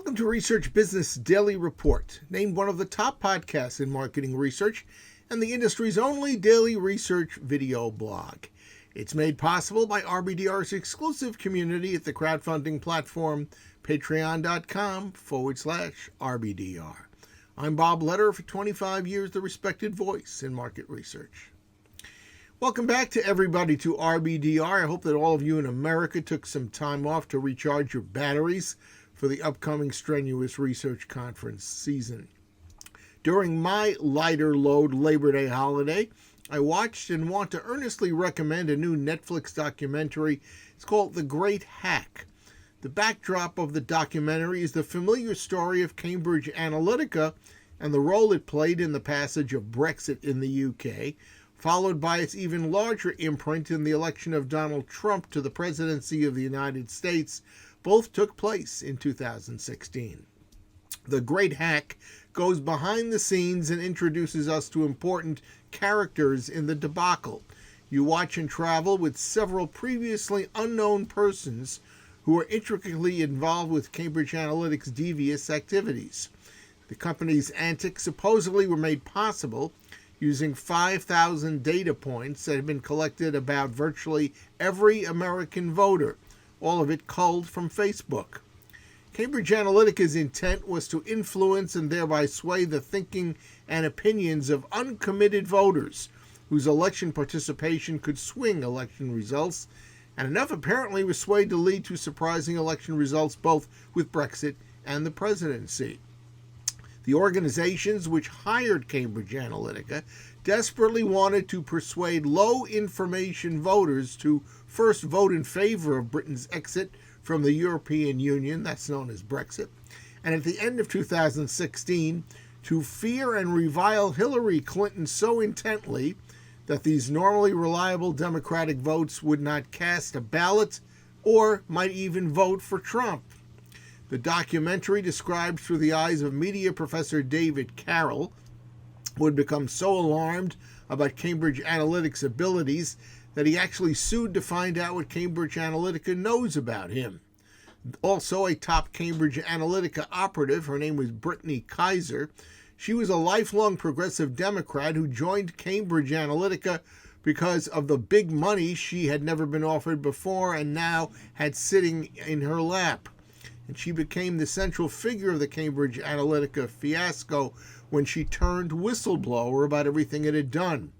Welcome to Research Business Daily Report, named one of the top podcasts in marketing research and the industry's only daily research video blog. It's made possible by RBDR's exclusive community at the crowdfunding platform patreon.com/RBDR. I'm Bob Lederer, for 25 years the respected voice in market research. Welcome back to everybody to RBDR. I hope that all of you in America took some time off to recharge your batteries for the upcoming strenuous research conference season. During my lighter load Labor Day holiday, I watched and want to earnestly recommend a new Netflix documentary. It's called The Great Hack. The backdrop of the documentary is the familiar story of Cambridge Analytica and the role it played in the passage of Brexit in the UK, followed by its even larger imprint in the election of Donald Trump to the presidency of the United States. Both took place in 2016. The Great Hack goes behind the scenes and introduces us to important characters in the debacle. You watch and travel with several previously unknown persons who are intricately involved with Cambridge Analytica's devious activities. The company's antics supposedly were made possible using 5,000 data points that had been collected about virtually every American voter, all of it culled from Facebook. Cambridge Analytica's intent was to influence and thereby sway the thinking and opinions of uncommitted voters whose election participation could swing election results, and enough apparently was swayed to lead to surprising election results both with Brexit and the presidency. The organizations which hired Cambridge Analytica desperately wanted to persuade low-information voters to first vote in favor of Britain's exit from the European Union, that's known as Brexit, and at the end of 2016, to fear and revile Hillary Clinton so intently that these normally reliable Democratic votes would not cast a ballot or might even vote for Trump. The documentary describes through the eyes of media professor David Carroll, who had become so alarmed about Cambridge Analytica's abilities that he actually sued to find out what Cambridge Analytica knows about him. Also a top Cambridge Analytica operative, her name was Brittany Kaiser. She was a lifelong progressive Democrat who joined Cambridge Analytica because of the big money she had never been offered before and now had sitting in her lap. And she became the central figure of the Cambridge Analytica fiasco when she turned whistleblower about everything it had done.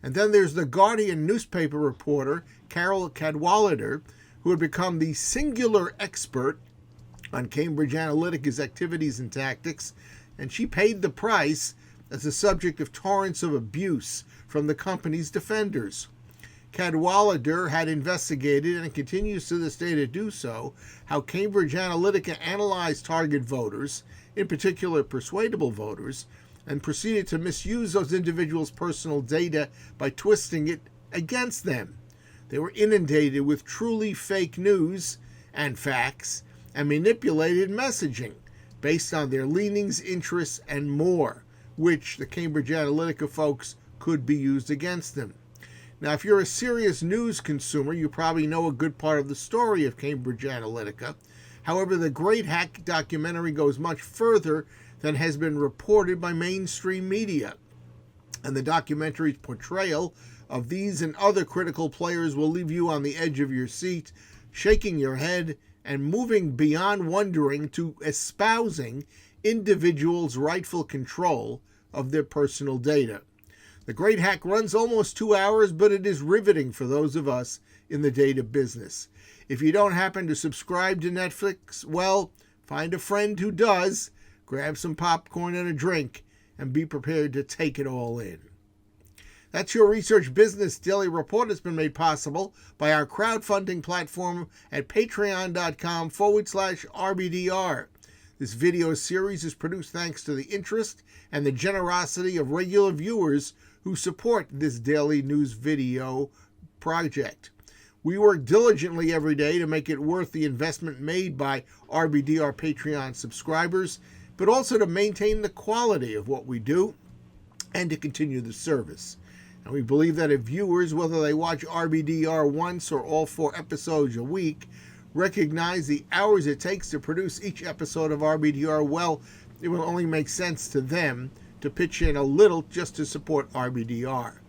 And then there's the Guardian newspaper reporter, Carol Cadwallader, who had become the singular expert on Cambridge Analytica's activities and tactics, and she paid the price as the subject of torrents of abuse from the company's defenders. Cadwallader had investigated, and continues to this day to do so, how Cambridge Analytica analyzed target voters, in particular persuadable voters, and proceeded to misuse those individuals' personal data by twisting it against them. They were inundated with truly fake news and facts and manipulated messaging based on their leanings, interests, and more, which the Cambridge Analytica folks could be used against them. Now, if you're a serious news consumer, you probably know a good part of the story of Cambridge Analytica. However, the Great Hack documentary goes much further than has been reported by mainstream media. And the documentary's portrayal of these and other critical players will leave you on the edge of your seat, shaking your head and moving beyond wondering to espousing individuals' rightful control of their personal data. The Great Hack runs almost 2 hours, but it is riveting for those of us in the data business. If you don't happen to subscribe to Netflix, well, find a friend who does, grab some popcorn and a drink, and be prepared to take it all in. That's your Research Business Daily Report. It's been made possible by our crowdfunding platform at patreon.com/RBDR. This video series is produced thanks to the interest and the generosity of regular viewers who support this daily news video project. We work diligently every day to make it worth the investment made by RBDR Patreon subscribers, but also to maintain the quality of what we do and to continue the service. And we believe that if viewers, whether they watch RBDR once or all 4 episodes a week, recognize the hours it takes to produce each episode of RBDR, well, it will only make sense to them to pitch in a little just to support RBDR.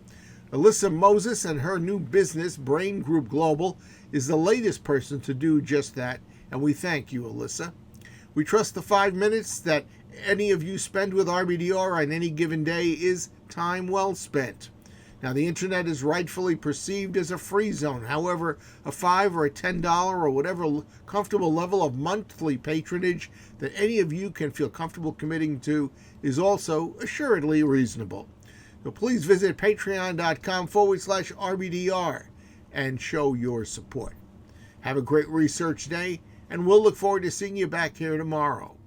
Alyssa Moses and her new business, Brain Group Global, is the latest person to do just that, and we thank you, Alyssa. We trust the 5 minutes that any of you spend with RBDR on any given day is time well spent. Now, the internet is rightfully perceived as a free zone. However, a $5 or a $10 or whatever comfortable level of monthly patronage that any of you can feel comfortable committing to is also assuredly reasonable. So please visit patreon.com/RBDR and show your support. Have a great research day, and we'll look forward to seeing you back here tomorrow.